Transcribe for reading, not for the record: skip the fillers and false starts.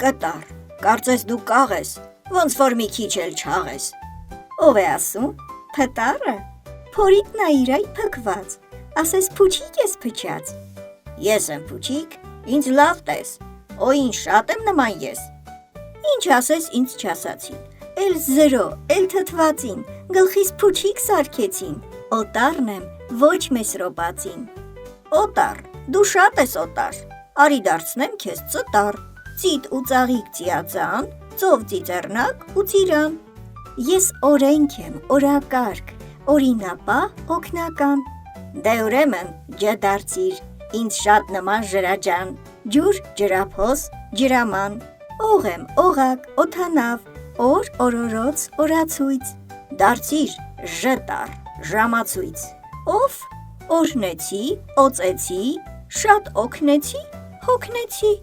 կտար, կարծես դու կաղ ես, ոնց որ մի քիչ էլ չաղ ես։ Ով է ասում, փտարը, փորիդ նայիր այ փքված, ասես փուչիկ ես փչած։ Ես եմ փուչիկ, ինձ լավ տես, օ ինչ շատ եմ նման ես։ Ինչ ասես ինձ չասացին, էլ զրո, էլ թթվածին, գլխիս փուչիկ սարքեցին, օտարն եմ, ոչ մեսրոպածին։ Օտար, դու շատ ես օտար, արի դարձնեմ քեզ ծտար, ծիտ ու ծաղիկ ծիածան, ծով ծիծեռնակ ու ծիրան։ Ես օրենք եմ, օրակարգ, օրինապահ օգնական։ Դե ուրեմն ջդարձիր, ինձ շատ նման ժրաջան, ջուր ջրափոս, ջրաման, օղ եմ, օղակ, օդանավ, օր օրորոց, օրացույց։ Դարձիր ժտար, ժամացույց։ Ով օրհնեցի, օծեցի, շատ օգնեցի, հոգնեցի։